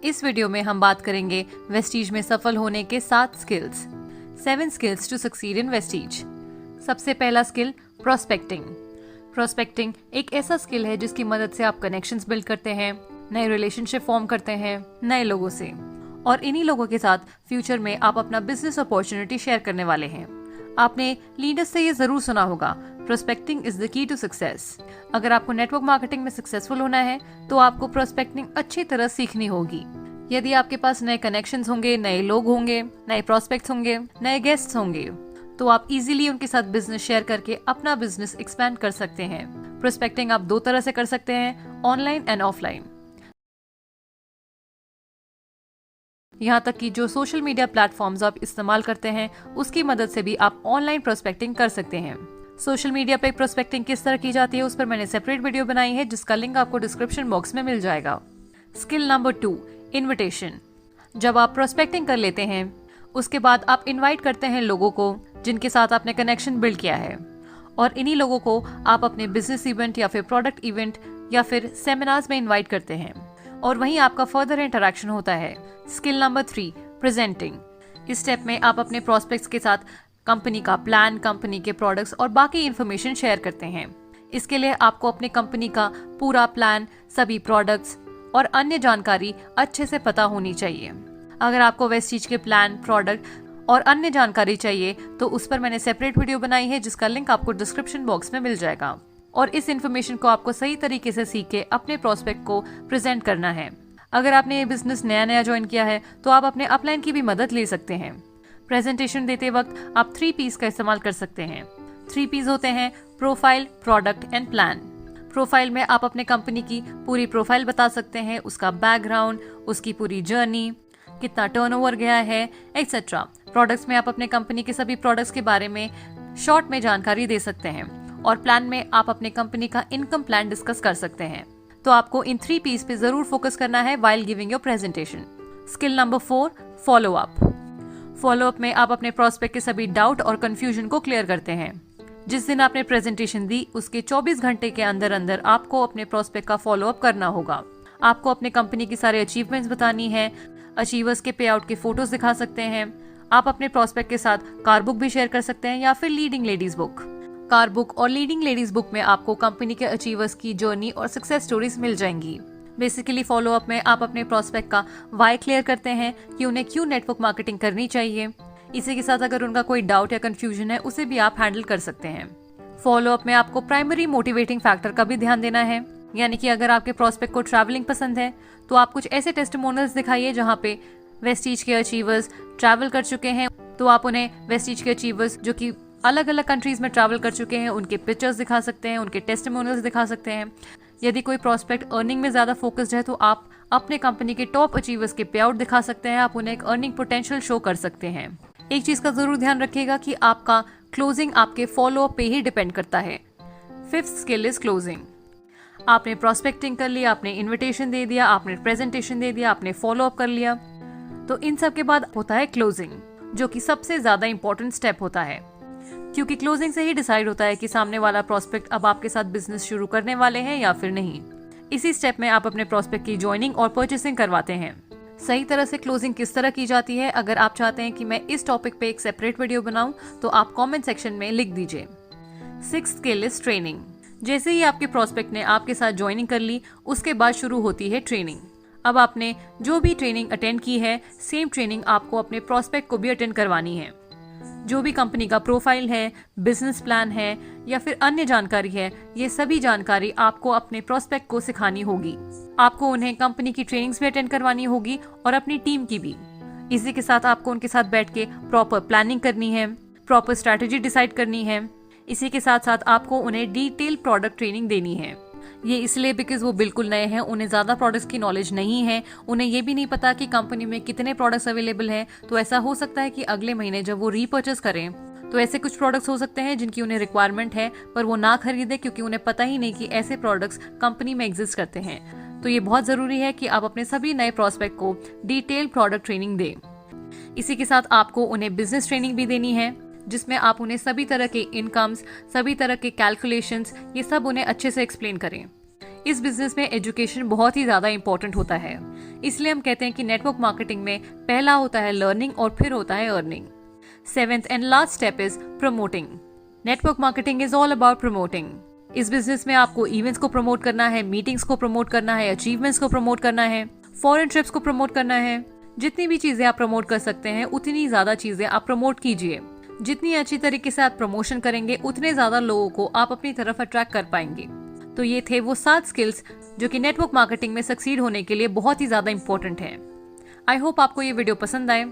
इस वीडियो में हम बात करेंगे वेस्टीज में सफल होने के 7 skills. 7 skills to succeed in Vestige. सबसे पहला स्किल प्रोस्पेक्टिंग। प्रोस्पेक्टिंग एक ऐसा स्किल है जिसकी मदद से आप कनेक्शंस बिल्ड करते हैं, नए रिलेशनशिप फॉर्म करते हैं नए लोगों से, और इन्हीं लोगों के साथ फ्यूचर में आप अपना बिजनेस अपॉर्चुनिटी शेयर करने वाले हैं। आपने लीडर्स से ये जरूर सुना होगा, prospecting is the key to success. अगर आपको नेटवर्क मार्केटिंग में सक्सेसफुल होना है तो आपको प्रोस्पेक्टिंग अच्छी तरह सीखनी होगी। यदि आपके पास नए कनेक्शंस होंगे, नए लोग होंगे, नए प्रोस्पेक्ट्स होंगे, नए गेस्ट्स होंगे, तो आप इजीली उनके साथ बिजनेस शेयर करके अपना बिजनेस एक्सपैंड कर सकते हैं। प्रोस्पेक्टिंग आप 2 तरह से कर सकते हैं, ऑनलाइन एंड ऑफलाइन। यहाँ तक कि जो सोशल मीडिया प्लेटफॉर्म्स आप इस्तेमाल करते हैं उसकी मदद से भी आप ऑनलाइन प्रोस्पेक्टिंग कर सकते हैं। सोशल मीडिया पे प्रोस्पेक्टिंग किस तरह की जाती है उस पर मैंने सेपरेट वीडियो बनाई है, जिसका लिंक आपको डिस्क्रिप्शन बॉक्स में मिल जाएगा। Skill number 2, invitation. जब आप प्रोस्पेक्टिंग कर लेते हैं उसके बाद आप इनवाइट करते हैं लोगों को जिनके साथ आपने कनेक्शन बिल्ड किया है, और इन्हीं लोगों को आप अपने बिजनेस इवेंट या फिर प्रोडक्ट इवेंट या फिर सेमिनार्स में इन्वाइट करते हैं, और वहीं आपका फर्दर इंटरेक्शन होता है। Skill number 3, presenting. इस स्टेप में आप अपने प्रोस्पेक्ट्स के साथ कंपनी का प्लान, कंपनी के प्रोडक्ट्स और बाकी इन्फॉर्मेशन शेयर करते हैं। इसके लिए आपको अपने कंपनी का पूरा प्लान, सभी प्रोडक्ट्स और अन्य जानकारी अच्छे से पता होनी चाहिए। अगर आपको वेस्टीज के प्लान, प्रोडक्ट और अन्य जानकारी चाहिए तो उस पर मैंने सेपरेट वीडियो बनाई है, जिसका लिंक आपको डिस्क्रिप्शन बॉक्स में मिल जाएगा। और इस इन्फॉर्मेशन को आपको सही तरीके से सीख के अपने प्रोस्पेक्ट को प्रेजेंट करना है। अगर आपने ये बिजनेस नया ज्वाइन किया है तो आप अपने अपलाइन की भी मदद ले सकते हैं। प्रेजेंटेशन देते वक्त आप 3 P's का इस्तेमाल कर सकते हैं। 3 P's होते हैं profile, product and plan. Profile में आप अपने कंपनी की पूरी प्रोफाइल बता सकते हैं, उसका बैकग्राउंड, उसकी पूरी जर्नी, कितना टर्नओवर गया है, एक्सेट्रा। प्रोडक्ट्स में आप अपने कंपनी के सभी प्रोडक्ट्स के बारे में शॉर्ट में जानकारी दे सकते हैं, और प्लान में आप अपने कंपनी का इनकम प्लान डिस्कस कर सकते हैं। तो आपको इन 3 P's पे जरूर फोकस करना है while giving your presentation. Skill number 4, follow up. Follow up में आप अपने प्रोस्पेक्ट के सभी डाउट और कंफ्यूजन को क्लियर करते हैं। जिस दिन आपने प्रेजेंटेशन दी उसके 24 घंटे के अंदर अंदर आपको अपने प्रोस्पेक्ट का फॉलो अप करना होगा। आपको अपने कंपनी की सारे अचीवमेंट्स बतानी है, अचीवर्स के पे आउट के फोटोज दिखा सकते हैं। आप अपने प्रोस्पेक्ट के साथ कार बुक भी शेयर कर सकते हैं या फिर leading ladies book. Car book और लीडिंग लेडीज बुक में आपको कंपनी के अचीवर्स की जर्नी और सक्सेस स्टोरीज मिल जाएंगी। बेसिकली फॉलो अप में आप अपने प्रोस्पेक्ट का वाई क्लियर करते हैं कि उन्हें क्यों नेटवर्क मार्केटिंग करनी चाहिए। इसी के साथ अगर उनका कोई डाउट या कंफ्यूजन है उसे भी आप हैंडल कर सकते हैं। फॉलो अप में आपको प्राइमरी मोटिवेटिंग फैक्टर का भी ध्यान देना है, यानी कि अगर आपके प्रोस्पेक्ट को ट्रैवलिंग पसंद है तो आप कुछ ऐसे टेस्टिमोनियल्स दिखाइए जहाँ पे वेस्टीज के अचीवर्स ट्रैवल कर चुके हैं, तो आप उन्हें वेस्टीज के अचीवर्स जो कि अलग अलग कंट्रीज में ट्रैवल कर चुके हैं उनके पिक्चर्स दिखा सकते हैं, उनके टेस्टिमोनियल्स दिखा सकते हैं। यदि कोई प्रोस्पेक्ट अर्निंग में ज्यादा फोकस्ड है तो आप अपने कंपनी के टॉप अचीवर्स के पे आउट दिखा सकते हैं, आप उन्हें एक अर्निंग पोटेंशियल शो कर सकते हैं। एक चीज का जरूर ध्यान रखिएगा कि आपका क्लोजिंग आपके फॉलो अप पे ही डिपेंड करता है। 5th skill is closing. आपने प्रोस्पेक्टिंग कर लिया, आपने इन्विटेशन दे दिया, आपने प्रेजेंटेशन दे दिया, आपने फॉलो अप कर लिया, तो इन सब के बाद होता है क्लोजिंग, जो कि सबसे ज्यादा इंपॉर्टेंट स्टेप होता है, क्योंकि क्लोजिंग से ही डिसाइड होता है कि सामने वाला प्रोस्पेक्ट अब आपके साथ बिजनेस शुरू करने वाले हैं या फिर नहीं। इसी स्टेप में आप अपने प्रोस्पेक्ट की ज्वाइनिंग और परचेसिंग करवाते हैं। सही तरह से क्लोजिंग किस तरह की जाती है, अगर आप चाहते हैं कि मैं इस टॉपिक पे एक सेपरेट वीडियो बनाऊं तो आप कमेंट सेक्शन में लिख दीजिए। 6th skill is training. जैसे ही आपके प्रोस्पेक्ट ने आपके साथ ज्वाइनिंग कर ली उसके बाद शुरू होती है ट्रेनिंग। अब आपने जो भी ट्रेनिंग अटेंड की है सेम ट्रेनिंग आपको अपने प्रोस्पेक्ट को भी अटेंड करवानी है। जो भी कंपनी का प्रोफाइल है, बिजनेस प्लान है या फिर अन्य जानकारी है, ये सभी जानकारी आपको अपने प्रोस्पेक्ट को सिखानी होगी। आपको उन्हें कंपनी की ट्रेनिंग्स भी अटेंड करवानी होगी और अपनी टीम की भी। इसी के साथ आपको उनके साथ बैठ के प्रॉपर प्लानिंग करनी है, प्रॉपर स्ट्रैटेजी डिसाइड करनी है। इसी के साथ साथ आपको उन्हें डिटेल प्रोडक्ट ट्रेनिंग देनी है। ये इसलिए बिकॉज वो बिल्कुल नए हैं, उन्हें ज्यादा प्रोडक्ट्स की नॉलेज नहीं है, उन्हें ये भी नहीं पता कि कंपनी में कितने प्रोडक्ट्स अवेलेबल हैं। तो ऐसा हो सकता है कि अगले महीने जब वो रीपर्चेस करें तो ऐसे कुछ प्रोडक्ट्स हो सकते हैं जिनकी उन्हें रिक्वायरमेंट है पर वो ना खरीदे, क्योंकि उन्हें पता ही नहीं कि ऐसे प्रोडक्ट्स कंपनी में एग्जिस्ट करते हैं। तो ये बहुत जरूरी है कि आप अपने सभी नए प्रोस्पेक्ट को डिटेल प्रोडक्ट ट्रेनिंग दें। इसी के साथ आपको उन्हें बिजनेस ट्रेनिंग भी देनी है, जिसमें आप उन्हें सभी तरह के इनकम्स, सभी तरह के कैलकुलेशंस, ये सब उन्हें अच्छे से एक्सप्लेन करें। इस बिजनेस में एजुकेशन बहुत ही ज्यादा इंपॉर्टेंट होता है। इसलिए हम कहते हैं कि नेटवर्क मार्केटिंग में पहला होता है लर्निंग और फिर होता है earning. 7th and last step is promoting. Network marketing is all about promoting. इस बिजनेस में आपको इवेंट्स को प्रमोट करना है, मीटिंग्स को प्रमोट करना है, अचीवमेंट्स को प्रमोट करना है, फॉरेन ट्रिप्स को प्रमोट करना है। जितनी भी चीजें आप प्रमोट कर सकते हैं उतनी ज्यादा चीजें आप प्रमोट कीजिए। जितनी अच्छी तरीके से आप प्रमोशन करेंगे उतने ज्यादा लोगों को आप अपनी तरफ अट्रैक्ट कर पाएंगे। तो ये थे वो 7 स्किल्स जो कि नेटवर्क मार्केटिंग में सक्सीड होने के लिए बहुत ही ज्यादा इंपॉर्टेंट है। आई होप आपको ये वीडियो पसंद आए।